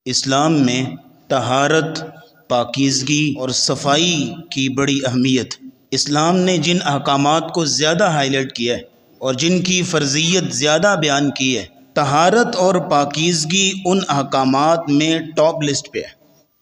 اسلام میں طہارت، پاکیزگی اور صفائی کی بڑی اہمیت۔ اسلام نے جن احکامات کو زیادہ ہائی لائٹ کیا ہے اور جن کی فرضیت زیادہ بیان کی ہے، طہارت اور پاکیزگی ان احکامات میں ٹاپ لسٹ پہ ہے۔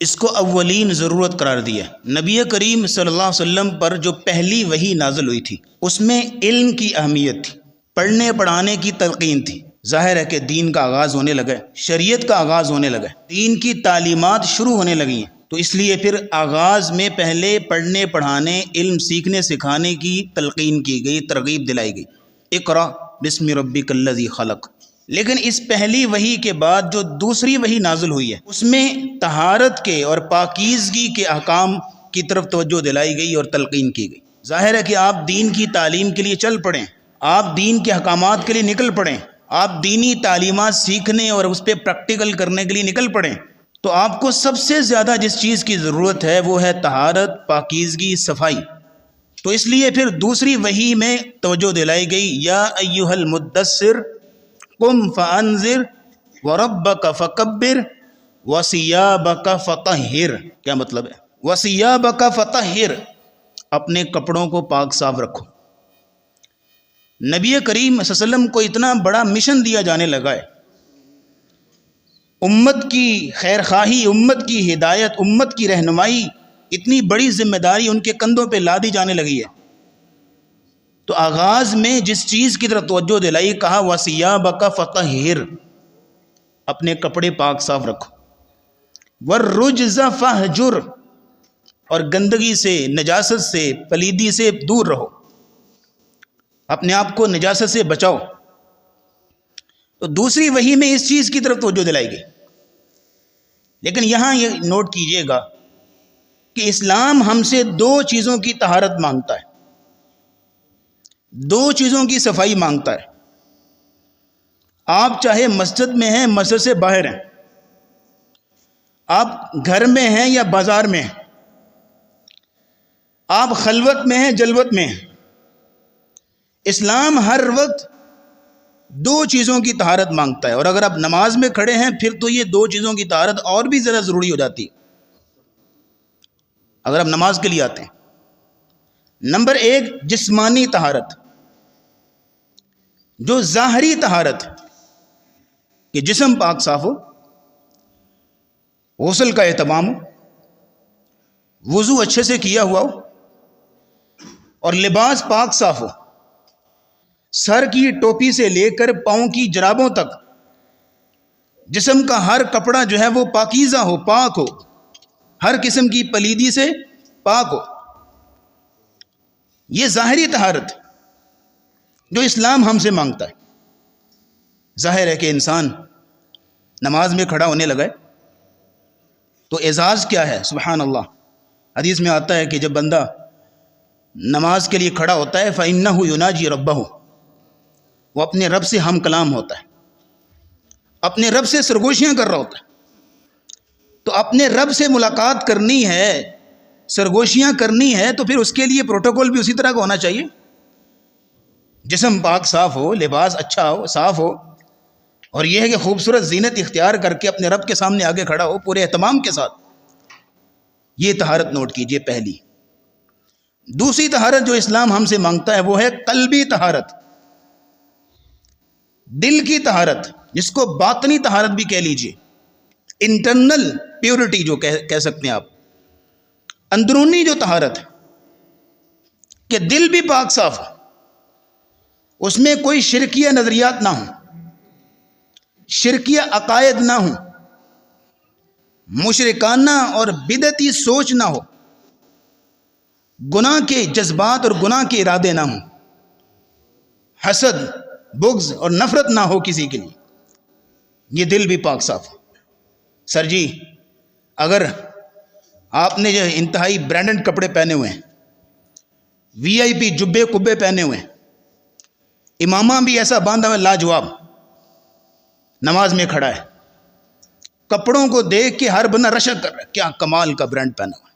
اس کو اولین ضرورت قرار دیا ہے۔ نبی کریم صلی اللہ علیہ وسلم پر جو پہلی وحی نازل ہوئی تھی اس میں علم کی اہمیت تھی، پڑھنے پڑھانے کی تلقین تھی۔ ظاہر ہے کہ دین کا آغاز ہونے لگا ہے، شریعت کا آغاز ہونے لگا ہے، دین کی تعلیمات شروع ہونے لگی ہیں، تو اس لیے پھر آغاز میں پہلے پڑھنے پڑھانے، علم سیکھنے سکھانے کی تلقین کی گئی، ترغیب دلائی گئی، اقرأ بسم ربک الذی خلق۔ لیکن اس پہلی وحی کے بعد جو دوسری وحی نازل ہوئی ہے اس میں طہارت کے اور پاکیزگی کے احکام کی طرف توجہ دلائی گئی اور تلقین کی گئی۔ ظاہر ہے کہ آپ دین کی تعلیم کے لیے چل پڑیں، آپ دین کے احکامات کے لیے نکل پڑیں، آپ دینی تعلیمات سیکھنے اور اس پہ پریکٹیکل کرنے کے لیے نکل پڑیں، تو آپ کو سب سے زیادہ جس چیز کی ضرورت ہے وہ ہے طہارت، پاکیزگی، صفائی۔ تو اس لیے پھر دوسری وحی میں توجہ دلائی گئی، یا ایھا المدثر قم فانذر وربک فکبر وثیابک فطہر۔ کیا مطلب ہے؟ وثیابک فطہر، اپنے کپڑوں کو پاک صاف رکھو۔ نبی کریم صلی اللہ علیہ وسلم کو اتنا بڑا مشن دیا جانے لگا ہے، امت کی خیر خواہی، امت کی ہدایت، امت کی رہنمائی، اتنی بڑی ذمہ داری ان کے کندھوں پہ لا دی جانے لگی ہے، تو آغاز میں جس چیز کی طرف توجہ دلائی، کہا وثیابک فطہر، اپنے کپڑے پاک صاف رکھو، والرجز فہجر، اور گندگی سے، نجاست سے، پلیدی سے دور رہو، اپنے آپ کو نجاست سے بچاؤ۔ تو دوسری وحی میں اس چیز کی طرف توجہ دلائی گئی۔ لیکن یہاں یہ نوٹ کیجئے گا کہ اسلام ہم سے دو چیزوں کی طہارت مانگتا ہے، دو چیزوں کی صفائی مانگتا ہے۔ آپ چاہے مسجد میں ہیں، مسجد سے باہر ہیں، آپ گھر میں ہیں یا بازار میں ہیں، آپ خلوت میں ہیں، جلوت میں ہیں، اسلام ہر وقت دو چیزوں کی طہارت مانگتا ہے۔ اور اگر آپ نماز میں کھڑے ہیں پھر تو یہ دو چیزوں کی طہارت اور بھی زیادہ ضروری ہو جاتی ہے اگر آپ نماز کے لیے آتے ہیں۔ نمبر ایک، جسمانی طہارت، جو ظاہری طہارت، کہ جسم پاک صاف ہو، غسل کا اہتمام ہو، وضو اچھے سے کیا ہوا ہو، اور لباس پاک صاف ہو، سر کی ٹوپی سے لے کر پاؤں کی جرابوں تک جسم کا ہر کپڑا جو ہے وہ پاکیزہ ہو، پاک ہو، ہر قسم کی پلیدی سے پاک ہو۔ یہ ظاہری طہارت جو اسلام ہم سے مانگتا ہے۔ ظاہر ہے کہ انسان نماز میں کھڑا ہونے لگا ہے تو اعزاز کیا ہے؟ سبحان اللہ، حدیث میں آتا ہے کہ جب بندہ نماز کے لیے کھڑا ہوتا ہے فَإِنَّهُ يُنَاجِي رَبَّهُ، وہ اپنے رب سے ہم کلام ہوتا ہے، اپنے رب سے سرگوشیاں کر رہا ہوتا ہے۔ تو اپنے رب سے ملاقات کرنی ہے، سرگوشیاں کرنی ہے، تو پھر اس کے لیے پروٹوکول بھی اسی طرح کا ہونا چاہیے، جسم پاک صاف ہو، لباس اچھا ہو، صاف ہو، اور یہ ہے کہ خوبصورت زینت اختیار کر کے اپنے رب کے سامنے آگے کھڑا ہو پورے اہتمام کے ساتھ۔ یہ طہارت نوٹ کیجئے پہلی۔ دوسری طہارت جو اسلام ہم سے مانگتا ہے وہ ہے قلبی طہارت، دل کی طہارت، جس کو باطنی طہارت بھی کہہ لیجئے، انٹرنل پیورٹی جو کہہ سکتے ہیں آپ، اندرونی جو طہارت ہے، کہ دل بھی پاک صاف ہو، اس میں کوئی شرکیہ نظریات نہ ہوں، شرکیہ عقائد نہ ہوں، مشرکانہ اور بدعتی سوچ نہ ہو، گناہ کے جذبات اور گناہ کے ارادے نہ ہوں، حسد، بغض اور نفرت نہ ہو کسی کے لیے، یہ دل بھی پاک صاف ہو۔ سر جی، اگر آپ نے جو انتہائی برانڈڈ کپڑے پہنے ہوئے ہیں، VIP جبے کبے پہنے ہوئے ہیں، امامہ بھی ایسا باندھا ہوا لاجواب، نماز میں کھڑا ہے، کپڑوں کو دیکھ کے ہر بندہ رشک کر رہا ہے، کیا کمال کا برانڈ پہنا ہوا ہے،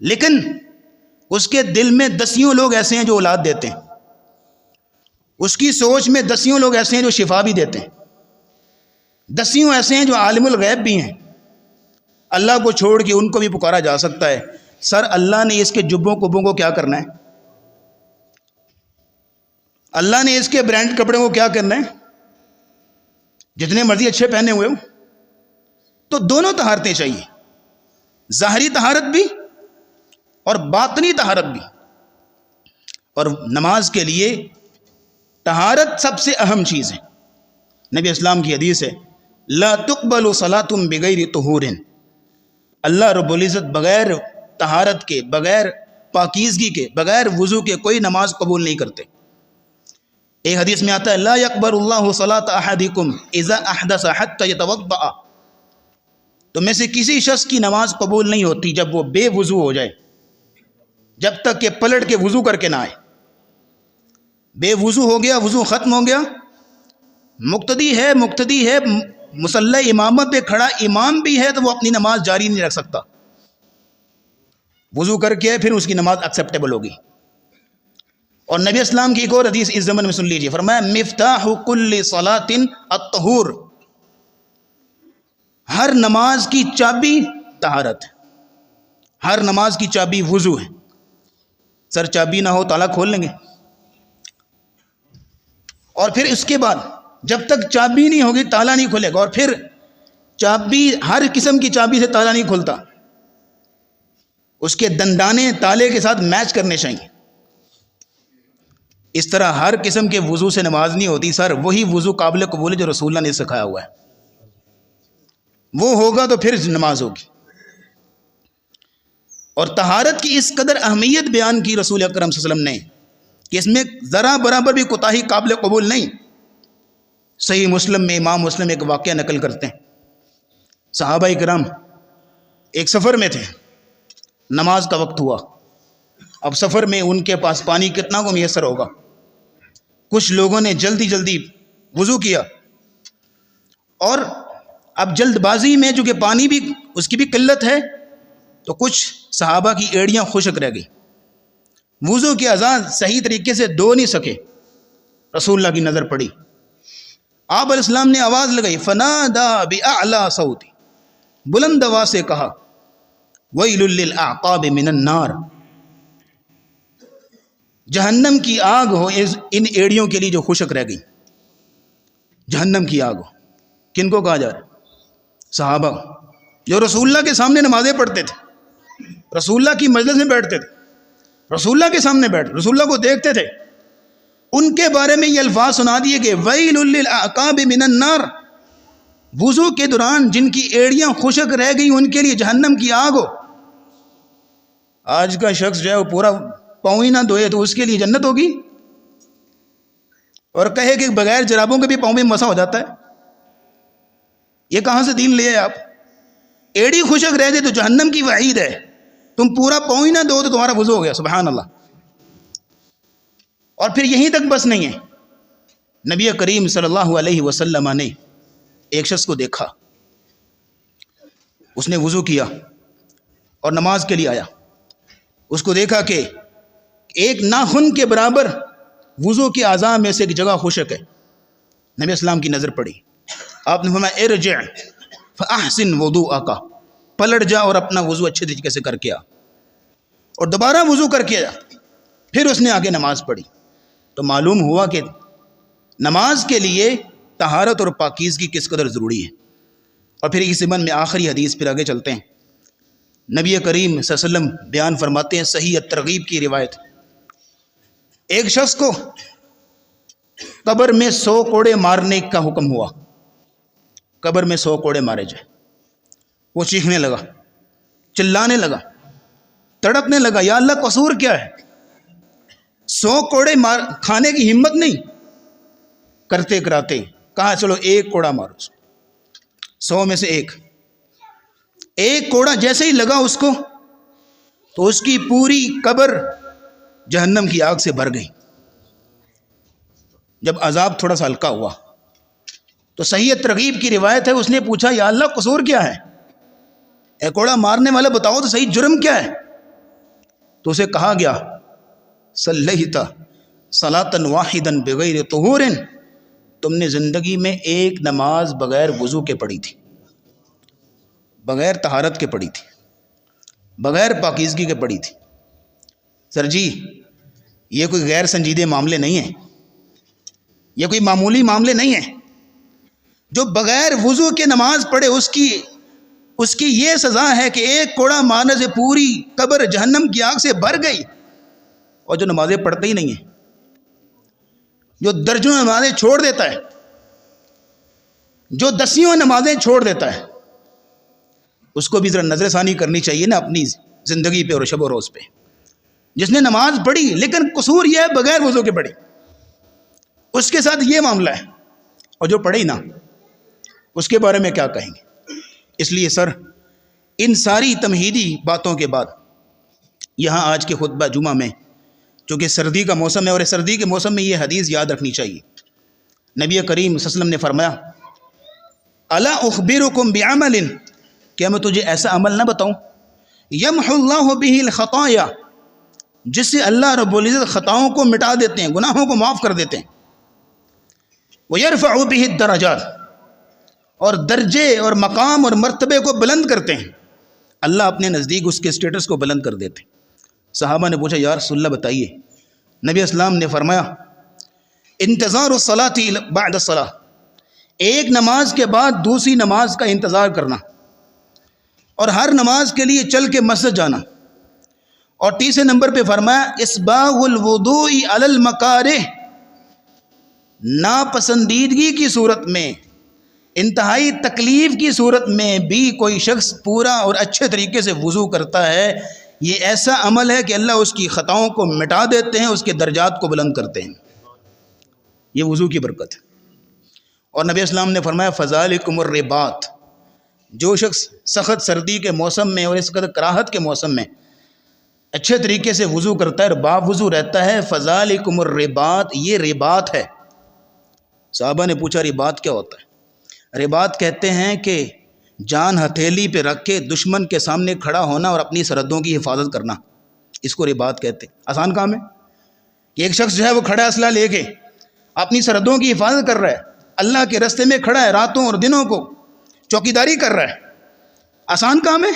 لیکن اس کے دل میں دسیوں لوگ ایسے ہیں جو اولاد دیتے ہیں، اس کی سوچ میں دسیوں لوگ ایسے ہیں جو شفا بھی دیتے ہیں، 10 ایسے ہیں جو عالم الغیب بھی ہیں، اللہ کو چھوڑ کے ان کو بھی پکارا جا سکتا ہے۔ سر اللہ نے اس کے جبوں کبوں کو کیا کرنا ہے؟ اللہ نے اس کے برانڈ کپڑے کو کیا کرنا ہے؟ جتنے مرضی اچھے پہنے ہوئے ہو۔ تو دونوں طہارتیں چاہیے، ظاہری طہارت بھی اور باطنی طہارت بھی۔ اور نماز کے لیے طہارت سب سے اہم چیز ہے۔ نبی اسلام کی حدیث ہے، لا تقبل صلاۃ بغیر طہور، اللہ رب العزت بغیر طہارت کے، بغیر پاکیزگی کے، بغیر وضو کے کوئی نماز قبول نہیں کرتے۔ ایک حدیث میں آتا ہے، لا يقبل اللہ صلاۃ احدکم اذا احدث حتى يتوضأ، تو میں سے کسی شخص کی نماز قبول نہیں ہوتی جب وہ بے وضو ہو جائے، جب تک کہ پلٹ کے وضو کر کے نہ آئے۔ بے وضو ہو گیا، وضو ختم ہو گیا، مقتدی ہے مصلی امامت پہ کھڑا امام بھی ہے، تو وہ اپنی نماز جاری نہیں رکھ سکتا۔ وضو کر کے پھر اس کی نماز ایکسیپٹیبل ہوگی۔ اور نبی اسلام کی ایک اور حدیث اس زمن میں سن لیجیے، فرمایا مفتاح کل صلاۃ الطہور، ہر نماز کی چابی طہارت ہے، ہر نماز کی چابی وضو ہے۔ سر چابی نہ ہو تالا کھول لیں گے؟ اور پھر اس کے بعد جب تک چابی نہیں ہوگی تالا نہیں کھلے گا، اور پھر چابی ہر قسم کی چابی سے تالا نہیں کھلتا، اس کے دندانے تالے کے ساتھ میچ کرنے چاہیے۔ اس طرح ہر قسم کے وضو سے نماز نہیں ہوتی۔ سر وہی وضو قابل قبول ہے جو رسول اللہ نے سکھایا ہوا ہے، وہ ہوگا تو پھر نماز ہوگی۔ اور طہارت کی اس قدر اہمیت بیان کی رسول اکرم صلی اللہ علیہ وسلم نے کہ اس میں ذرا برابر بھی کوتاہی قابل قبول نہیں۔ صحیح مسلم میں امام مسلم ایک واقعہ نقل کرتے ہیں، صحابہ کرام ایک سفر میں تھے، نماز کا وقت ہوا۔ اب سفر میں ان کے پاس پانی کتنا کو میسر ہوگا؟ کچھ لوگوں نے جلدی جلدی وضو کیا، اور اب جلد بازی میں چونکہ پانی بھی اس کی بھی قلت ہے، تو کچھ صحابہ کی ایڑیاں خشک رہ گئی، وضو کی اذان صحیح طریقے سے دو نہیں سکے۔ رسول اللہ کی نظر پڑی، آپ علیہ السلام نے آواز لگائی، فنادا بأعلی صوت، بلند آواز سے کہا، ویل للأعقاب من النار، جہنم کی آگ ہو ان ایڑیوں کے لیے جو خشک رہ گئی، جہنم کی آگ ہو۔ کن کو کہا جا رہا ہے؟ صحابہ، جو رسول اللہ کے سامنے نمازیں پڑھتے تھے، رسول اللہ کی مجلس میں بیٹھتے تھے، رسول اللہ کے سامنے بیٹھ رسول اللہ کو دیکھتے تھے، ان کے بارے میں یہ الفاظ سنا دیے کہ ویل للأعقاب من النار، وضو کے دوران جن کی ایڑیاں خشک رہ گئی ان کے لیے جہنم کی آگ ہو۔ آج کا شخص جو ہے وہ پورا پاؤں ہی نہ دھوئے تو اس کے لیے جنت ہوگی، اور کہے کہ بغیر جرابوں کے بھی پاؤں میں مسا ہو جاتا ہے۔ یہ کہاں سے دین لے آپ؟ ایڑی خشک رہ جائے تو جہنم کی وعید ہے، تم پورا پاؤں ہی نہ دو تو تمہارا وضو ہو گیا، سبحان اللہ۔ اور پھر یہیں تک بس نہیں ہے، نبی کریم صلی اللہ علیہ وسلم نے ایک شخص کو دیکھا، اس نے وضو کیا اور نماز کے لیے آیا، اس کو دیکھا کہ ایک ناخن کے برابر وضو کے اعضاء میں سے ایک جگہ خشک ہے۔ نبی اسلام کی نظر پڑی، آپ نے فرمایا ارجع فاحسن وضوءک، پلٹ جا اور اپنا وضو اچھے طریقے سے کر کے آ، اور دوبارہ وضو کر کے آ۔ پھر اس نے آگے نماز پڑھی، تو معلوم ہوا کہ نماز کے لیے طہارت اور پاکیزگی کس قدر ضروری ہے۔ اور پھر اس ضمن میں آخری حدیث، پھر آگے چلتے ہیں۔ نبی کریم صلی اللہ علیہ وسلم بیان فرماتے ہیں، صحیح الترغیب کی روایت، ایک شخص کو قبر میں 100 کوڑے مارنے کا حکم ہوا، قبر میں 100 کوڑے مارے جائے۔ وہ چیخنے لگا، چلانے لگا، تڑپنے لگا، یا اللہ قصور کیا ہے؟ 100 کوڑے کھانے کی ہمت نہیں، کرتے کراتے کہا چلو 1 کوڑا مارو، 100 میں سے ایک کوڑا جیسے ہی لگا اس کو، تو اس کی پوری قبر جہنم کی آگ سے بھر گئی۔ جب عذاب تھوڑا سا ہلکا ہوا تو صحیح ترغیب کی روایت ہے، اس نے پوچھا یا اللہ قصور کیا ہے؟ اے کوڑا مارنے والا بتاؤ تو صحیح جرم کیا ہے؟ تو اسے کہا گیا صلیت صلاۃ واحدا بغیر طہور، تم نے زندگی میں ایک نماز بغیر وضو کے پڑھی تھی، بغیر طہارت کے پڑھی تھی، بغیر پاکیزگی کے پڑھی تھی۔ سر جی یہ کوئی غیر سنجیدہ معاملے نہیں ہیں، یہ کوئی معمولی معاملے نہیں ہیں۔ جو بغیر وضو کے نماز پڑھے اس کی یہ سزا ہے کہ ایک کوڑا مارنے سے پوری قبر جہنم کی آگ سے بھر گئی۔ اور جو نمازیں پڑھتے ہی نہیں ہیں، جو درجنوں نمازیں چھوڑ دیتا ہے، جو دسیوں نمازیں چھوڑ دیتا ہے، اس کو بھی ذرا نظر ثانی کرنی چاہیے نا اپنی زندگی پہ اور شب و روز پہ۔ جس نے نماز پڑھی لیکن قصور یہ ہے بغیر وضو کے پڑھی، اس کے ساتھ یہ معاملہ ہے، اور جو پڑھے ہی نہ اس کے بارے میں کیا کہیں گے۔ اس لیے سر ان ساری تمہیدی باتوں کے بعد یہاں آج کے خطبہ جمعہ میں، چونکہ سردی کا موسم ہے اور اس سردی کے موسم میں یہ حدیث یاد رکھنی چاہیے۔ نبی کریم صلی اللہ علیہ وسلم نے فرمایا الا اخبرکم بعمل، کیا میں تجھے ایسا عمل نہ بتاؤں یمحو اللہ بہ الخطایا، جس سے اللہ رب العزت خطاؤں کو مٹا دیتے ہیں، گناہوں کو معاف کر دیتے ہیں، ویرفع بہ الدرجات، اور درجے اور مقام اور مرتبے کو بلند کرتے ہیں، اللہ اپنے نزدیک اس کے اسٹیٹس کو بلند کر دیتے ہیں۔ صحابہ نے پوچھا یا رسول اللہ بتائیے۔ نبی اسلام نے فرمایا انتظار الصلاۃ بعد الصلاۃ، ایک نماز کے بعد دوسری نماز کا انتظار کرنا، اور ہر نماز کے لیے چل کے مسجد جانا، اور تیسرے نمبر پہ فرمایا اسباغ الوضوء علی المکارہ، ناپسندیدگی کی صورت میں، انتہائی تکلیف کی صورت میں بھی کوئی شخص پورا اور اچھے طریقے سے وضو کرتا ہے، یہ ایسا عمل ہے کہ اللہ اس کی خطاؤں کو مٹا دیتے ہیں، اس کے درجات کو بلند کرتے ہیں۔ یہ وضو کی برکت ہے۔ اور نبی اسلام نے فرمایا فذالکم الرباط، جو شخص سخت سردی کے موسم میں اور اس قدر کراہت کے موسم میں اچھے طریقے سے وضو کرتا ہے اور باوضو رہتا ہے، فذالکم الرباط، یہ رباط ہے۔ صحابہ نے پوچھا رباط کیا ہوتا ہے؟ رباط کہتے ہیں کہ جان ہتھیلی پہ رکھ کے دشمن کے سامنے کھڑا ہونا اور اپنی سرحدوں کی حفاظت کرنا، اس کو رباط کہتے ہیں۔ آسان کام ہے کہ ایک شخص جو ہے وہ کھڑا اسلحہ لے کے اپنی سرحدوں کی حفاظت کر رہا ہے، اللہ کے راستے میں کھڑا ہے، راتوں اور دنوں کو چوکیداری کر رہا ہے۔ آسان کام ہے؟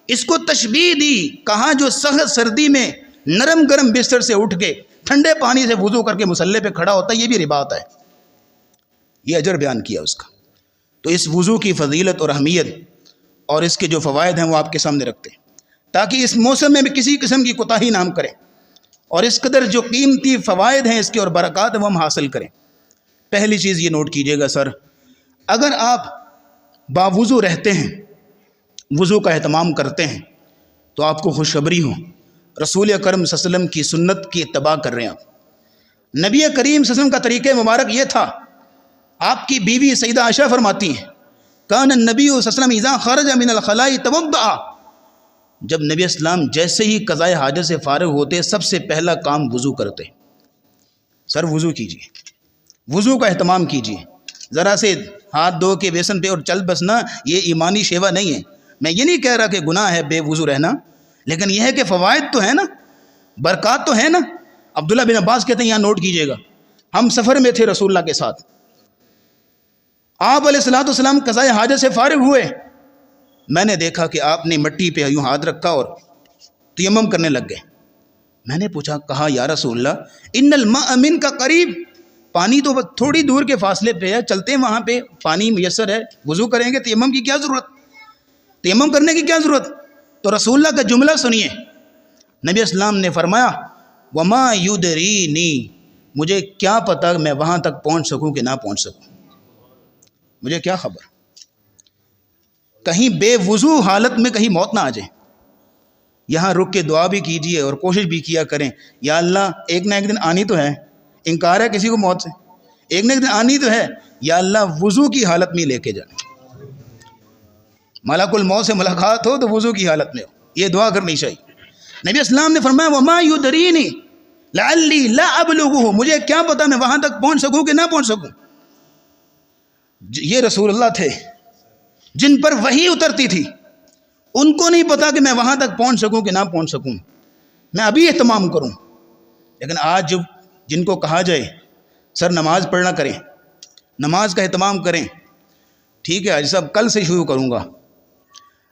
اس کو تشبیہ دی، کہا جو سخت سردی میں نرم گرم بستر سے اٹھ کے ٹھنڈے پانی سے وضو کر کے مسلح پہ کھڑا ہوتا ہے، یہ بھی رباط ہے، یہ اجر بیان کیا اس کا۔ تو اس وضو کی فضیلت اور اہمیت اور اس کے جو فوائد ہیں وہ آپ کے سامنے رکھتے ہیں، تاکہ اس موسم میں بھی کسی قسم کی کوتاہی نہ کریں، اور اس قدر جو قیمتی فوائد ہیں اس کے اور برکات وہ ہم حاصل کریں۔ پہلی چیز یہ نوٹ کیجئے گا سر، اگر آپ باوضو رہتے ہیں، وضو کا اہتمام کرتے ہیں، تو آپ کو خوشخبری ہو، رسول اکرم صلی اللہ علیہ وسلم کی سنت کی اتباع کر رہے ہیں آپ۔ نبی کریم صلی اللہ علیہ وسلم کا طریقہ مبارک یہ تھا، آپ کی بیوی سیدہ عائشہ فرماتی ہیں کان النبی صلی اللہ علیہ وسلم اذا خرج من الخلاء توضأ، جب نبی اسلام جیسے ہی قضائے حاجت سے فارغ ہوتے سب سے پہلا کام وضو کرتے۔ سر وضو کیجیے، وضو کا اہتمام کیجیے، ذرا سے ہاتھ دھو کے بیسن پہ اور چل بسنا یہ ایمانی شیوا نہیں ہے۔ میں یہ نہیں کہہ رہا کہ گناہ ہے بے وضو رہنا، لیکن یہ ہے کہ فوائد تو ہیں نا، برکات تو ہیں نا۔ عبداللہ بن عباس کہتے ہیں، یہاں نوٹ کیجیے گا، ہم سفر میں تھے رسول اللہ کے ساتھ، آپ علیہ الصلوۃ والسلام قضائے حاجت سے فارغ ہوئے، میں نے دیکھا کہ آپ نے مٹی پہ یوں ہاتھ رکھا اور تیمم کرنے لگ گئے۔ میں نے پوچھا، کہا یا رسول اللہ ان الماء منک قریب، پانی تو تھوڑی دور کے فاصلے پہ ہے، چلتے ہیں وہاں پہ پانی میسر ہے، وضو کریں گے، تیمم کی کیا ضرورت، تیمم کرنے کی کیا ضرورت؟ تو رسول اللہ کا جملہ سنیے، نبی اسلام نے فرمایا وما یدرینی، مجھے کیا پتہ میں وہاں تک پہنچ سکوں کہ نہ پہنچ سکوں، مجھے کیا خبر، کہیں بے وضو حالت میں کہیں موت نہ آ جائے۔ یہاں رک کے دعا بھی کیجیے اور کوشش بھی کیا کریں، یا اللہ ایک نہ ایک دن آنی تو ہے، انکار ہے کسی کو موت سے، ایک نہ ایک دن آنی تو ہے، یا اللہ وضو کی حالت میں لے کے جائیں، ملک الموت سے ملاقات ہو تو وضو کی حالت میں ہو، یہ دعا کرنی چاہیے۔ نبی اسلام نے فرمایا وما یدرینی لعلی لا ابلغہ، مجھے کیا پتا میں وہاں تک پہنچ سکوں کہ نہ پہنچ سکوں۔ یہ رسول اللہ تھے جن پر وحی اترتی تھی، ان کو نہیں پتا کہ میں وہاں تک پہنچ سکوں کہ نہ پہنچ سکوں، میں ابھی اہتمام کروں۔ لیکن آج جن کو کہا جائے سر نماز پڑھنا کریں، نماز کا اہتمام کریں. ٹھیک ہے حاجی صاحب کل سے شروع کروں گا.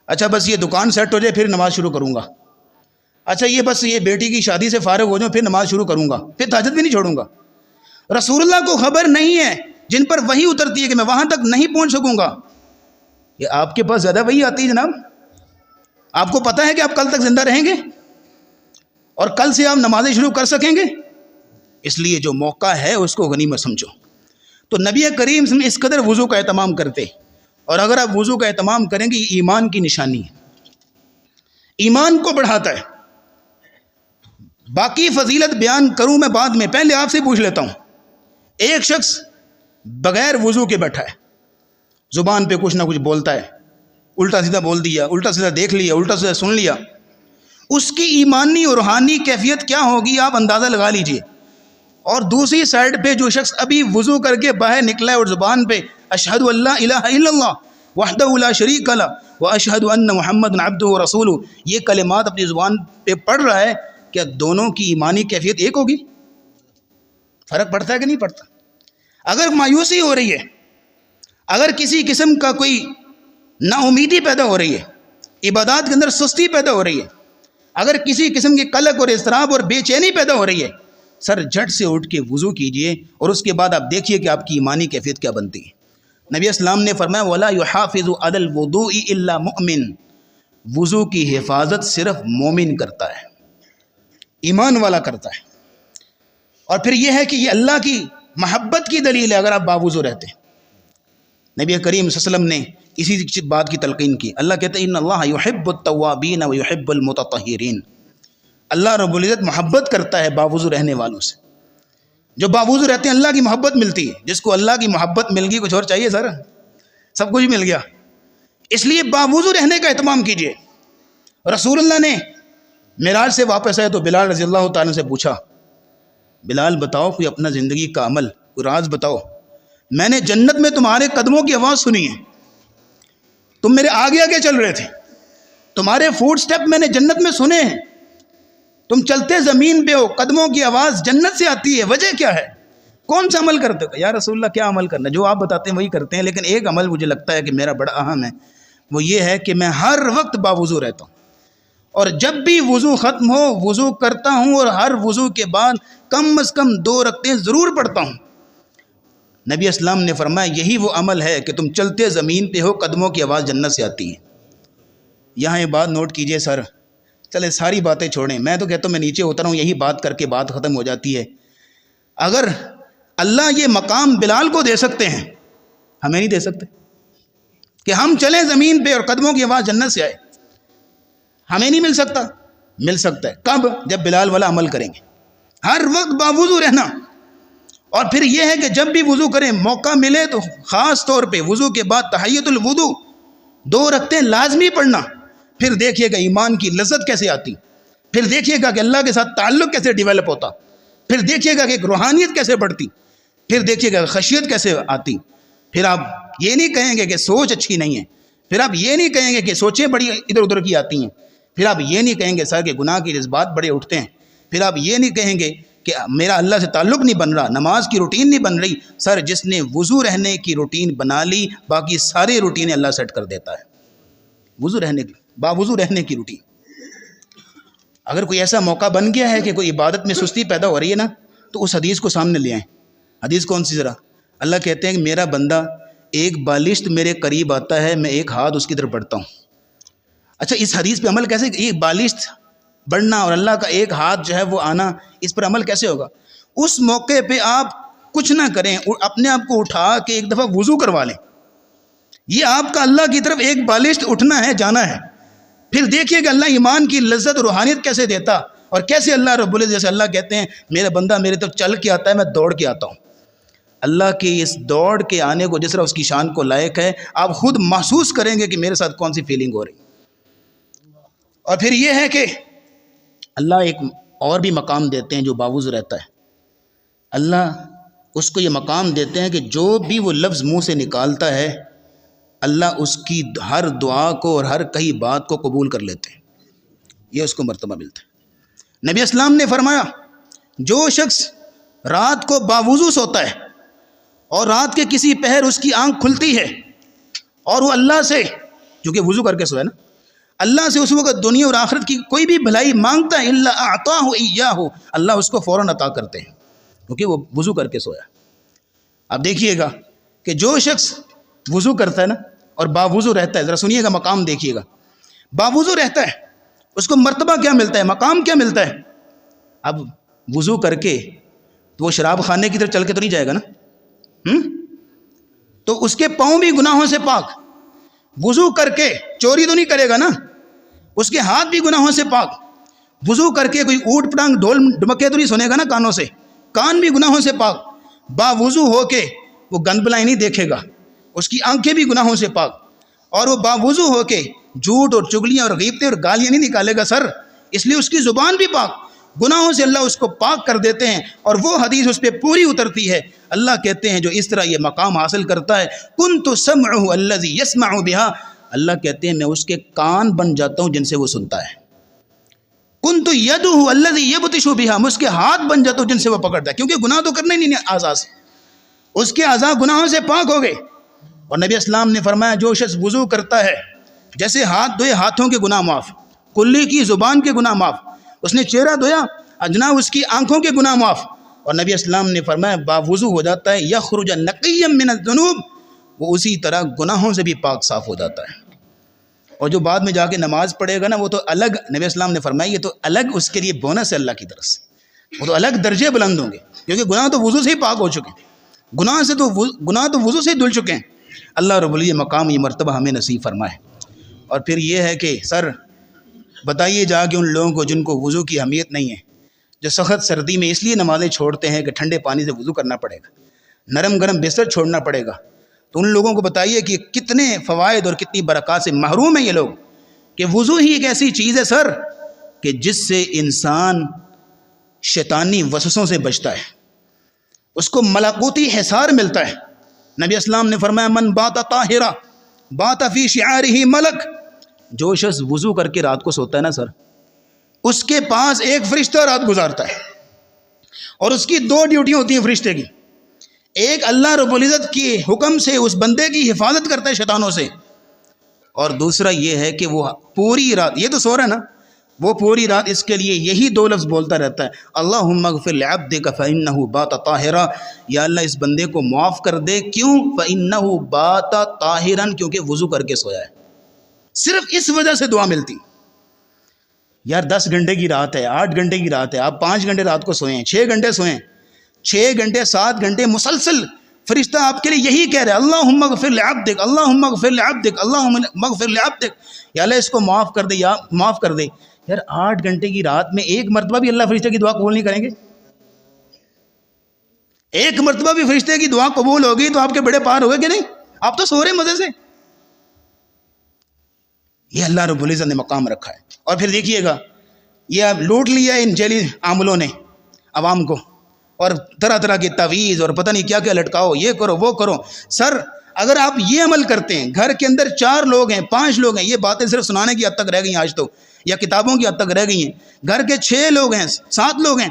اچھا بس یہ دکان سیٹ ہو جائے پھر نماز شروع کروں گا. اچھا یہ بس یہ بیٹی کی شادی سے فارغ ہو جاؤں پھر نماز شروع کروں گا, پھر تہجد بھی نہیں چھوڑوں گا. رسول اللہ کو خبر نہیں ہے جن پر وحی اترتی ہے کہ میں وہاں تک نہیں پہنچ سکوں گا. یہ آپ کے پاس زیادہ وحی آتی ہے جناب. آپ کو پتہ ہے کہ آپ کل تک زندہ رہیں گے اور کل سے آپ نمازیں شروع کر سکیں گے. اس لیے جو موقع ہے اس کو غنیمت سمجھو. تو نبی کریم صلی اللہ علیہ وسلم اس قدر وضو کا اہتمام کرتے, اور اگر آپ وضو کا اہتمام کریں گے یہ ایمان کی نشانی ہے, ایمان کو بڑھاتا ہے. باقی فضیلت بیان کروں میں بعد میں, پہلے آپ سے پوچھ لیتا ہوں. ایک شخص بغیر وضو کے بیٹھا ہے, زبان پہ کچھ نہ کچھ بولتا ہے, الٹا سیدھا بول دیا, الٹا سیدھا دیکھ لیا, الٹا سیدھا سن لیا, اس کی ایمانی اور روحانی کیفیت کیا ہوگی آپ اندازہ لگا لیجئے. اور دوسری سائڈ پہ جو شخص ابھی وضو کر کے باہر نکلا ہے اور زبان پہ اشہد ان لا الہ الا اللہ وحدہ لا شریک لہ واشہد ان محمد عبدہ ورسولہ, یہ کلمات اپنی زبان پہ پڑھ رہا ہے, کیا دونوں کی ایمانی کیفیت ایک ہوگی؟ فرق پڑتا ہے کہ نہیں پڑتا؟ اگر مایوسی ہو رہی ہے, اگر کسی قسم کا کوئی نا امیدی پیدا ہو رہی ہے, عبادات کے اندر سستی پیدا ہو رہی ہے, اگر کسی قسم کی قلق اور اضطراب اور بے چینی پیدا ہو رہی ہے, سر جھٹ سے اٹھ کے وضو کیجئے اور اس کے بعد آپ دیکھیے کہ آپ کی ایمانی کیفیت کیا بنتی ہے. نبی اسلام نے فرمایا وَلَا يُحَافِظُ عَلَى الْوُضُوءِ إِلَّا مُؤْمِن, وضو کی حفاظت صرف مومن کرتا ہے, ایمان والا کرتا ہے. اور پھر یہ ہے کہ یہ اللہ کی محبت کی دلیل ہے اگر آپ باوضو رہتے ہیں. نبی کریم صلی اللہ علیہ وسلم نے اسی بات کی تلقین کی. اللہ کہتے ہیں ان اللہ یحب التوابین ویحب المتطہرین, اللہ رب العزت محبت کرتا ہے باوضو رہنے والوں سے. جو باوضو رہتے ہیں اللہ کی محبت ملتی ہے. جس کو اللہ کی محبت مل گئی کچھ اور چاہیے سر, سب کچھ مل گیا. اس لیے باوضو رہنے کا اہتمام کیجیے. رسول اللہ نے معراج سے واپس آئے تو بلال رضی اللہ تعالیٰ سے پوچھا, بلال بتاؤ کوئی اپنا زندگی کا عمل, کوئی راز بتاؤ. میں نے جنت میں تمہارے قدموں کی آواز سنی ہے, تم میرے آگے آگے چل رہے تھے, تمہارے فوٹ سٹیپ میں نے جنت میں سنے ہیں, تم چلتے زمین پہ ہو, قدموں کی آواز جنت سے آتی ہے, وجہ کیا ہے؟ کون سا عمل کرتے ہو؟ یا رسول اللہ کیا عمل کرنا, جو آپ بتاتے ہیں وہی کرتے ہیں, لیکن ایک عمل مجھے لگتا ہے کہ میرا بڑا اہم ہے, وہ یہ ہے کہ میں ہر وقت باوضو رہتا ہوں, اور جب بھی وضو ختم ہو وضو کرتا ہوں, اور ہر وضو کے بعد کم از کم 2 رکعتیں ضرور پڑھتا ہوں. نبی اسلام نے فرمایا یہی وہ عمل ہے کہ تم چلتے زمین پہ ہو, قدموں کی آواز جنت سے آتی ہے. یہاں یہ بات نوٹ کیجئے سر, چلے ساری باتیں چھوڑیں, میں تو کہتا ہوں میں نیچے اترا ہوں, یہی بات کر کے بات ختم ہو جاتی ہے. اگر اللہ یہ مقام بلال کو دے سکتے ہیں, ہمیں نہیں دے سکتے کہ ہم چلیں زمین پہ اور قدموں کی آواز جنت سے آئے؟ ہمیں نہیں مل سکتا؟ مل سکتا ہے. کب؟ جب بلال والا عمل کریں گے, ہر وقت باوضو رہنا. اور پھر یہ ہے کہ جب بھی وضو کریں, موقع ملے تو خاص طور پہ وضو کے بعد تحیۃ الوضو 2 رکعتیں لازمی پڑھنا. پھر دیکھیے گا ایمان کی لذت کیسے آتی, پھر دیکھیے گا کہ اللہ کے ساتھ تعلق کیسے ڈیولپ ہوتا, پھر دیکھیے گا کہ ایک روحانیت کیسے بڑھتی, پھر دیکھیے گا خشیت کیسے آتی. پھر آپ یہ نہیں کہیں گے کہ سوچ اچھی نہیں ہے, پھر آپ یہ نہیں کہیں گے کہ سوچیں بڑی ادھر ادھر کی آتی ہیں, پھر آپ یہ نہیں کہیں گے سر کہ گناہ کے جذبات بڑے اٹھتے ہیں, پھر آپ یہ نہیں کہیں گے کہ میرا اللہ سے تعلق نہیں بن رہا, نماز کی روٹین نہیں بن رہی. سر جس نے وضو رہنے کی روٹین بنا لی, باقی ساری روٹینیں اللہ سیٹ کر دیتا ہے. وضو رہنے کی, باوضو رہنے کی روٹین. اگر کوئی ایسا موقع بن گیا ہے کہ کوئی عبادت میں سستی پیدا ہو رہی ہے نا, تو اس حدیث کو سامنے لے آئیں. حدیث کون سی ذرا؟ اللہ کہتے ہیں کہ میرا بندہ ایک بالشت میرے قریب آتا ہے, میں ایک ہاتھ اس کی طرف بڑھتا ہوں. اچھا اس حدیث پہ عمل کیسے, ایک بالشت بڑھنا اور اللہ کا ایک ہاتھ جو ہے وہ آنا, اس پر عمل کیسے ہوگا؟ اس موقع پہ آپ کچھ نہ کریں, اپنے آپ کو اٹھا کے ایک دفعہ وضو کروا لیں. یہ آپ کا اللہ کی طرف ایک بالشت اٹھنا ہے, جانا ہے. پھر دیکھیے کہ اللہ ایمان کی لذت اور روحانیت کیسے دیتا, اور کیسے اللہ رب العزت, جیسے اللہ کہتے ہیں میرا بندہ میرے طرف چل کے آتا ہے, میں دوڑ کے آتا ہوں. اللہ کے اس دوڑ کے آنے کو جس طرح اس کی شان کو لائق ہے, آپ خود محسوس کریں گے کہ میرے ساتھ کون سی فیلنگ ہو رہی. اور پھر یہ ہے کہ اللہ ایک اور بھی مقام دیتے ہیں جو باوضو رہتا ہے. اللہ اس کو یہ مقام دیتے ہیں کہ جو بھی وہ لفظ منہ سے نکالتا ہے, اللہ اس کی ہر دعا کو اور ہر کہی بات کو قبول کر لیتے ہیں. یہ اس کو مرتبہ ملتا ہے. نبی اسلام نے فرمایا جو شخص رات کو باوضو سوتا ہے اور رات کے کسی پہر اس کی آنکھ کھلتی ہے اور وہ اللہ سے، جو کہ وضو کر کے سویا نا، اللہ سے اس وقت دنیا اور آخرت کی کوئی بھی بھلائی مانگتا ہے، الا اعطاہ ایاہ، اللہ اس کو فوراً عطا کرتے ہیں کیونکہ وہ وضو کر کے سویا۔ اب دیکھیے گا کہ جو شخص وضو کرتا ہے نا اور باوضو رہتا ہے، ذرا سنیے گا مقام دیکھیے گا، باوضو رہتا ہے اس کو مرتبہ کیا ملتا ہے، مقام کیا ملتا ہے۔ اب وضو کر کے تو وہ شراب خانے کی طرف چل کے تو نہیں جائے گا نا، تو اس کے پاؤں بھی گناہوں سے پاک، وضو کر کے چوری تو نہیں کرے گا نا، اس کے ہاتھ بھی گناہوں سے پاک، وضو کر کے کوئی اوٹ پٹانگ ڈھول ڈمکے تو نہیں سنے گا نا کانوں سے، کان بھی گناہوں سے پاک، باوضو ہو کے وہ گند بلائیں نہیں دیکھے گا، اس کی آنکھیں بھی گناہوں سے پاک، اور وہ باوضو ہو کے جھوٹ اور چگلیاں اور غیبتیں اور گالیاں نہیں نکالے گا سر، اس لیے اس کی زبان بھی پاک، گناہوں سے اللہ اس کو پاک کر دیتے ہیں، اور وہ حدیث اس پہ پوری اترتی ہے۔ اللہ کہتے ہیں جو اس طرح یہ مقام حاصل کرتا ہے، کنت سمعہ الذی یسمع بہا، اللہ کہتے ہیں میں اس کے کان بن جاتا ہوں جن سے وہ سنتا ہے، کنت یدہ الذی یبطش بہا، میں اس کے ہاتھ بن جاتا ہوں جن سے وہ پکڑتا ہے، کیونکہ گناہ تو کرنا ہی نہیں اعضاء سے، اس کے اعضاء گناہوں سے پاک ہو گئے۔ اور نبی اسلام نے فرمایا جو شخص وضو کرتا ہے جیسے ہاتھ دھوئے ہاتھوں کے گناہ معاف، کلی کی زبان کے گناہ معاف، اس نے چہرہ دھویا جناب اس کی آنکھوں کے گناہ معاف، اور نبی اسلام نے فرمایا باوضو ہو جاتا ہے، یخرج نقیا من الذنوب، وہ اسی طرح گناہوں سے بھی پاک صاف ہو جاتا ہے۔ اور جو بعد میں جا کے نماز پڑھے گا نا وہ تو الگ، نبی اسلام نے فرمایا یہ تو الگ اس کے لیے بونس ہے اللہ کی طرف سے، وہ تو الگ درجے بلند ہوں گے، کیونکہ گناہ تو وضو سے ہی پاک ہو چکے ہیں، گناہ تو وضو سے ہی دھل چکے ہیں۔ اللہ رب العزت مقام یہ مرتبہ ہمیں نصیب فرمائے۔ اور پھر یہ ہے کہ سر بتائیے جا کے ان لوگوں کو جن کو وضو کی اہمیت نہیں ہے، جو سخت سردی میں اس لیے نمازیں چھوڑتے ہیں کہ ٹھنڈے پانی سے وضو کرنا پڑے گا، نرم گرم بستر چھوڑنا پڑے گا، تو ان لوگوں کو بتائیے کہ کتنے فوائد اور کتنی برکات سے محروم ہیں یہ لوگ، کہ وضو ہی ایک ایسی چیز ہے سر کہ جس سے انسان شیطانی وسوسوں سے بچتا ہے، اس کو ملکوتی حصار ملتا ہے۔ نبی اسلام نے فرمایا من بات طاہرا بات فی شعارہ ملک، جو شخص وضو کر کے رات کو سوتا ہے نا سر، اس کے پاس ایک فرشتہ رات گزارتا ہے، اور اس کی دو ڈیوٹیاں ہوتی ہیں فرشتے کی، ایک اللہ رب العزت کی حکم سے اس بندے کی حفاظت کرتا ہے شیطانوں سے، اور دوسرا یہ ہے کہ وہ پوری رات، یہ تو سو رہا ہے نا، وہ پوری رات اس کے لیے یہی دو لفظ بولتا رہتا ہے، اللہم اغفر لعبدک فإنہ بات طاہرا، یا اللہ اس بندے کو معاف کر دے، کیوں؟ فإنہ بات طاہرا، کیونکہ وضو کر کے سویا ہے، صرف اس وجہ سے دعا ملتی۔ یار 10 گھنٹے کی رات ہے، 8 گھنٹے کی رات ہے، آپ 5 گھنٹے رات کو سوئیں، 6 گھنٹے سوئیں، 6 گھنٹے 7 گھنٹے مسلسل فرشتہ آپ کے لیے یہی کہہ رہا ہے اللہم اغفر لعبدک اللہم اغفر لعبدک اللہم اغفر لعبدک، یا اللہ اس کو معاف کر دے، یا معاف کر دے۔ یار 8 گھنٹے کی رات میں ایک مرتبہ بھی اللہ فرشتے کی دعا قبول نہیں کریں گے؟ ایک مرتبہ بھی فرشتے کی دعا قبول ہوگی تو آپ کے بڑے پار ہوگے کہ نہیں؟ آپ تو سو رہے مزے سے۔ یہ اللہ رب العزت نے مقام رکھا ہے۔ اور پھر دیکھیے گا یہ اب لوٹ لیا ان جیلی عاملوں نے عوام کو، اور طرح طرح کی تعویذ اور پتہ نہیں کیا کیا لٹکاؤ، یہ کرو وہ کرو۔ سر اگر آپ یہ عمل کرتے ہیں، گھر کے اندر 4 لوگ ہیں 5 لوگ ہیں، یہ باتیں صرف سنانے کی حد تک رہ گئی ہیں آج تو، یا کتابوں کی حد تک رہ گئی ہیں، گھر کے 6 لوگ ہیں 7 لوگ ہیں،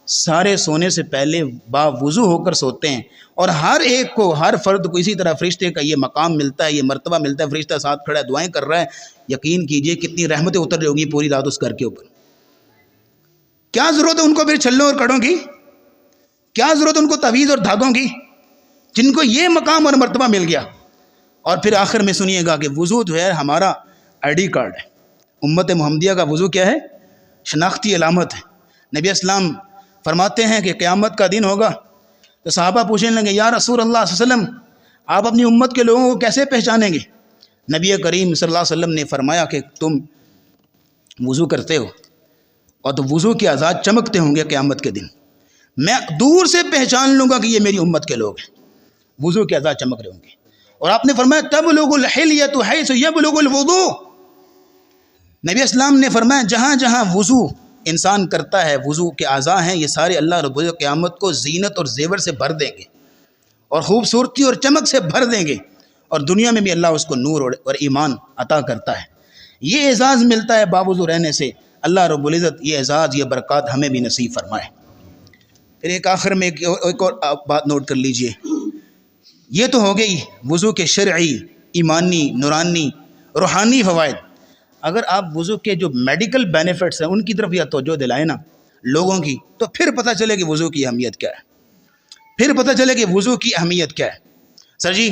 سارے سونے سے پہلے باوضو ہو کر سوتے ہیں، اور ہر ایک کو، ہر فرد کو اسی طرح فرشتے کا یہ مقام ملتا ہے، یہ مرتبہ ملتا ہے، فرشتہ ساتھ کھڑا ہے دعائیں کر رہا ہے۔ یقین کیجئے کتنی رحمتیں اتر رہی ہوگی پوری رات اس گھر کے اوپر۔ کیا ضرورت ہے ان کو پھر چھلوں اور کڑوں کی؟ کیا ضرورت ہے ان کو تعویذ اور دھاگوں کی، جن کو یہ مقام اور مرتبہ مل گیا؟ اور پھر آخر میں سنیے گا کہ وضو جو ہے ہمارا ID کارڈ ہے، امت محمدیہ کا وضو کیا ہے؟ شناختی علامت ہے۔ نبی اسلام فرماتے ہیں کہ قیامت کا دن ہوگا تو صحابہ پوچھنے لگے یا رسول اللہ صلی اللہ علیہ وسلم آپ اپنی امت کے لوگوں کو کیسے پہچانیں گے؟ نبی کریم صلی اللہ علیہ وسلم نے فرمایا کہ تم وضو کرتے ہو اور تو وضو کے اعضاء چمکتے ہوں گے قیامت کے دن، میں دور سے پہچان لوں گا کہ یہ میری امت کے لوگ ہیں، وضو کے اعضاء چمک رہے ہوں گے۔ اور آپ نے فرمایا تبلغ الحلیۃ حیث یبلغ الوضوء، نبی اسلام نے فرمایا جہاں جہاں وضو انسان کرتا ہے، وضو کے اعضاء ہیں، یہ سارے اللہ رب العزت قیامت کو زینت اور زیور سے بھر دیں گے، اور خوبصورتی اور چمک سے بھر دیں گے، اور دنیا میں بھی اللہ اس کو نور اور ایمان عطا کرتا ہے۔ یہ اعزاز ملتا ہے باوضو رہنے سے۔ اللہ رب العزت یہ اعزاز، یہ برکات ہمیں بھی نصیب فرمائے۔ پھر ایک آخر میں ایک اور بات نوٹ کر لیجئے یہ تو ہو گئی وضو کے شرعی، ایمانی، نورانی، روحانی فوائد۔ اگر آپ وضو کے جو میڈیکل بینیفٹس ہیں ان کی طرف یا توجہ دلائیں نا لوگوں کی، تو پھر پتہ چلے کہ وضو کی اہمیت کیا ہے، پھر پتہ چلے کہ وضو کی اہمیت کیا ہے۔ سر جی،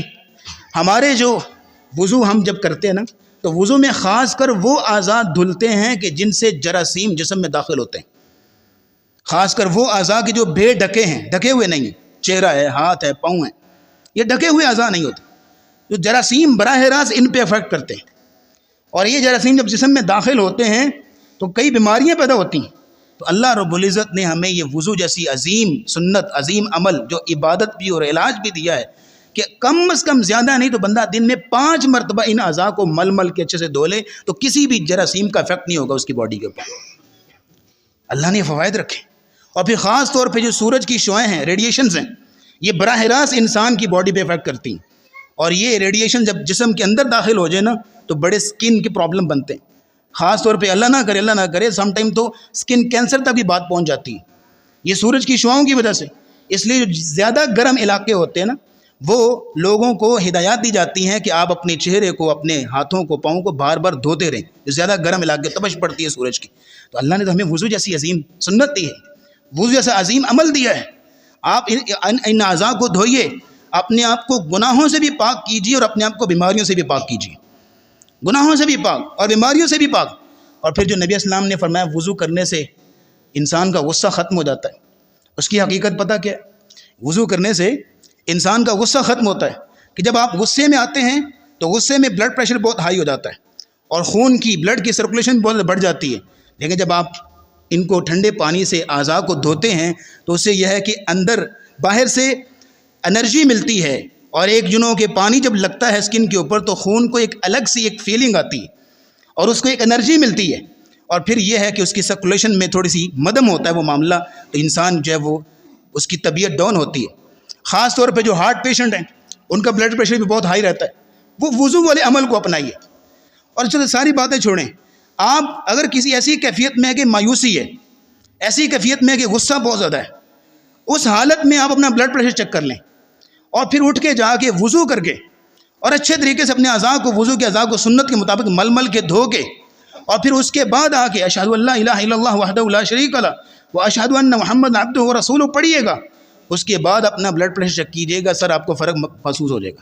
ہمارے جو وضو ہم جب کرتے ہیں نا تو وضو میں خاص کر وہ اعضاء دھلتے ہیں کہ جن سے جراثیم جسم میں داخل ہوتے ہیں، خاص کر وہ اعضاء کے جو بے ڈھکے ہیں، ڈھکے ہوئے نہیں ہیں، چہرہ ہے، ہاتھ ہے، پاؤں ہیں، یہ ڈھکے ہوئے اعضاء نہیں ہوتے، جو جراثیم براہ راست ان پہ افیکٹ کرتے ہیں، اور یہ جراثیم جب جسم میں داخل ہوتے ہیں تو کئی بیماریاں پیدا ہوتی ہیں۔ تو اللہ رب العزت نے ہمیں یہ وضو جیسی عظیم سنت، عظیم عمل جو عبادت بھی اور علاج بھی دیا ہے کہ کم از کم زیادہ نہیں تو بندہ دن میں 5 مرتبہ ان اعضاء کو مل مل کے اچھے سے دھو لے تو کسی بھی جراثیم کا افیکٹ نہیں ہوگا اس کی باڈی کے اوپر۔ اللہ نے فوائد رکھے، اور پھر خاص طور پہ جو سورج کی شعاعیں ہیں، ریڈیشنز ہیں، یہ براہ راست انسان کی باڈی پہ افیکٹ کرتی ہیں، اور یہ ریڈیشن جب جسم کے اندر داخل ہو جائے نا تو بڑے سکن کے پرابلم بنتے ہیں، خاص طور پہ اللہ نہ کرے سم ٹائم تو سکن کینسر تک بھی بات پہنچ جاتی ہے، یہ سورج کی شعاؤں کی وجہ سے۔ اس لیے جو زیادہ گرم علاقے ہوتے ہیں نا وہ لوگوں کو ہدایات دی جاتی ہیں کہ آپ اپنے چہرے کو، اپنے ہاتھوں کو، پاؤں کو بار بار دھوتے رہیں، جو زیادہ گرم علاقے تپش پڑتی ہے سورج کی۔ تو اللہ نے تو ہمیں وضو جیسی عظیم سنت دی ہے، وضو جیسا عظیم عمل دیا ہے۔ آپ ان اعضاء کو دھوئیے، اپنے آپ کو گناہوں سے بھی پاک کیجیے اور اپنے آپ کو بیماریوں سے بھی پاک کیجیے، گناہوں سے بھی پاک اور بیماریوں سے بھی پاک۔ اور پھر جو نبی اسلام نے فرمایا وضو کرنے سے انسان کا غصہ ختم ہو جاتا ہے، اس کی حقیقت پتہ کیا ہے؟ وضو کرنے سے انسان کا غصہ ختم ہوتا ہے کہ جب آپ غصے میں آتے ہیں تو غصے میں بلڈ پریشر بہت ہائی ہو جاتا ہے اور خون کی، بلڈ کی سرکولیشن بہت بڑھ جاتی ہے، لیکن جب آپ ان کو ٹھنڈے پانی سے اعضاء کو دھوتے ہیں تو اس سے یہ ہے کہ اندر باہر سے انرجی ملتی ہے، اور ایک جنوں کے پانی جب لگتا ہے اسکن کے اوپر تو خون کو ایک الگ سی ایک فیلنگ آتی ہے اور اس کو ایک انرجی ملتی ہے، اور پھر یہ ہے کہ اس کی سرکولیشن میں تھوڑی سی مدم ہوتا ہے وہ معاملہ، تو انسان جو ہے وہ اس کی طبیعت ڈاؤن ہوتی ہے۔ خاص طور پہ جو ہارٹ پیشنٹ ہیں ان کا بلڈ پریشر بھی بہت ہائی رہتا ہے، وہ وضو والے عمل کو اپنائیے۔ اور چلو ساری باتیں چھوڑیں، آپ اگر کسی ایسی کیفیت میں ہے کہ مایوسی ہے، ایسی کیفیت میں ہے کہ غصہ بہت زیادہ ہے، اس حالت میں آپ اپنا بلڈ پریشر چیک کر لیں اور پھر اٹھ کے جا کے وضو کر کے اور اچھے طریقے سے اپنے اعضاء کو، وضو کے اعضاء کو سنت کے مطابق مل مل کے دھو کے، اور پھر اس کے بعد آ کے اشہد ان لا الہ الا اللہ وحدہ لا شریک لہ واشہد ان محمد عبدہ ورسولہ پڑھیے گا۔ اس کے بعد اپنا بلڈ پریشر چیک کیجیے گا، سر آپ کو فرق محسوس ہو جائے گا،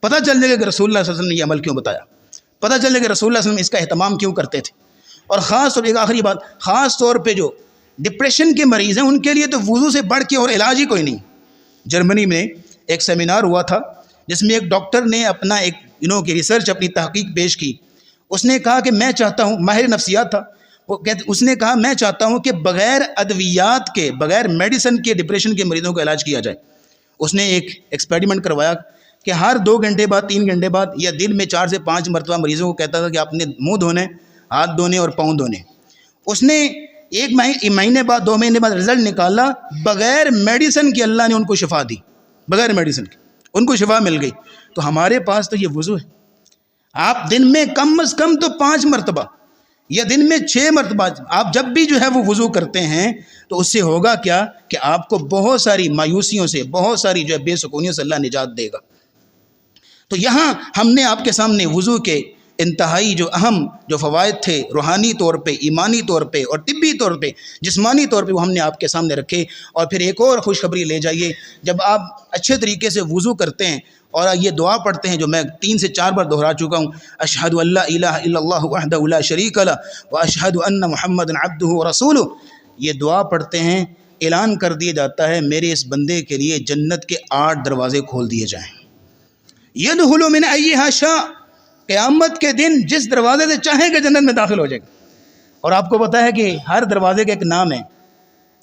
پتہ چل جائے گا کہ رسول اللہ صلی اللہ علیہ وسلم نے یہ عمل کیوں بتایا، پتہ چل جائے گا کہ رسول اللہ صلی اللہ علیہ وسلم اس کا اہتمام کیوں کرتے تھے۔ اور خاص طور پہ ایک آخری بات، خاص طور پہ جو ڈپریشن کے مریض ہیں ان کے لیے تو وضو سے بڑھ کے اور علاج ہی کوئی نہیں۔ جرمنی میں ایک سیمینار ہوا تھا جس میں ایک ڈاکٹر نے اپنا ایک کی ریسرچ، اپنی تحقیق پیش کی۔ اس نے کہا کہ میں چاہتا ہوں، ماہر نفسیات تھا وہ، اس نے کہا میں چاہتا ہوں کہ بغیر ادویات کے، بغیر میڈیسن کے ڈپریشن کے مریضوں کا علاج کیا جائے۔ اس نے ایک ایکسپیریمنٹ کروایا کہ ہر 2 گھنٹے بعد، 3 گھنٹے بعد یا دن میں 4 سے 5 مرتبہ مریضوں کو کہتا تھا کہ آپ نے منہ دھونے، ہاتھ دھونے اور پاؤں دھونے۔ اس نے 1 مہینے بعد، 2 مہینے بعد رزلٹ نکالا، بغیر میڈیسن کے اللہ نے ان کو شفا دی، بغیر میڈیسن کے ان کو شفا مل گئی۔ تو ہمارے پاس تو یہ وضو ہے، آپ دن میں کم از کم تو 5 مرتبہ یا دن میں 6 مرتبہ آپ جب بھی جو ہے وہ وضو کرتے ہیں تو اس سے ہوگا کیا کہ آپ کو بہت ساری مایوسیوں سے، بہت ساری جو ہے بے سکونیوں سے اللہ نجات دے گا۔ تو یہاں ہم نے آپ کے سامنے وضو کے انتہائی جو اہم جو فوائد تھے، روحانی طور پہ، ایمانی طور پہ اور طبی طور پہ، جسمانی طور پہ، وہ ہم نے آپ کے سامنے رکھے۔ اور پھر ایک اور خوشخبری لے جائیے، جب آپ اچھے طریقے سے وضو کرتے ہیں اور یہ دعا پڑھتے ہیں جو میں 3 سے 4 بار دہرا چکا ہوں، اشہد ان لا الہ الا اللہ وحدہ لا شریک لہ واشہد ان محمد عبدہ ورسولہ، یہ دعا پڑھتے ہیں، اعلان کر دیا جاتا ہے میرے اس بندے کے لیے جنت کے 8 دروازے کھول دیے جائیں، یدخل من ایہا شاء، قیامت کے دن جس دروازے سے چاہے گا جنت میں داخل ہو جائے گا۔ اور آپ کو پتہ ہے کہ ہر دروازے کا ایک نام ہے،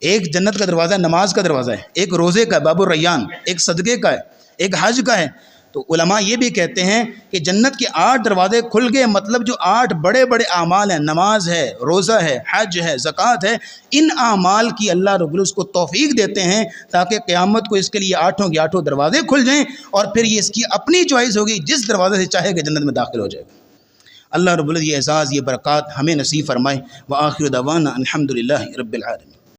ایک جنت کا دروازہ نماز کا دروازہ ہے، ایک روزے کا باب الریان، ایک صدقے کا ہے، ایک حج کا ہے۔ تو علماء یہ بھی کہتے ہیں کہ جنت کے 8 دروازے کھل گئے، مطلب جو 8 بڑے بڑے اعمال ہیں، نماز ہے، روزہ ہے، حج ہے، زکوٰۃ ہے، ان اعمال کی اللہ رب العزت کو توفیق دیتے ہیں تاکہ قیامت کو اس کے لیے 8 کے 8 دروازے کھل جائیں، اور پھر یہ اس کی اپنی چوائس ہوگی، جس دروازے سے چاہے گا جنت میں داخل ہو جائے گا۔ اللہ رب العزت یہ اعزاز، یہ برکات ہمیں نصیب فرمائے۔ وآخر دعوانا الحمد للہ رب العالمین۔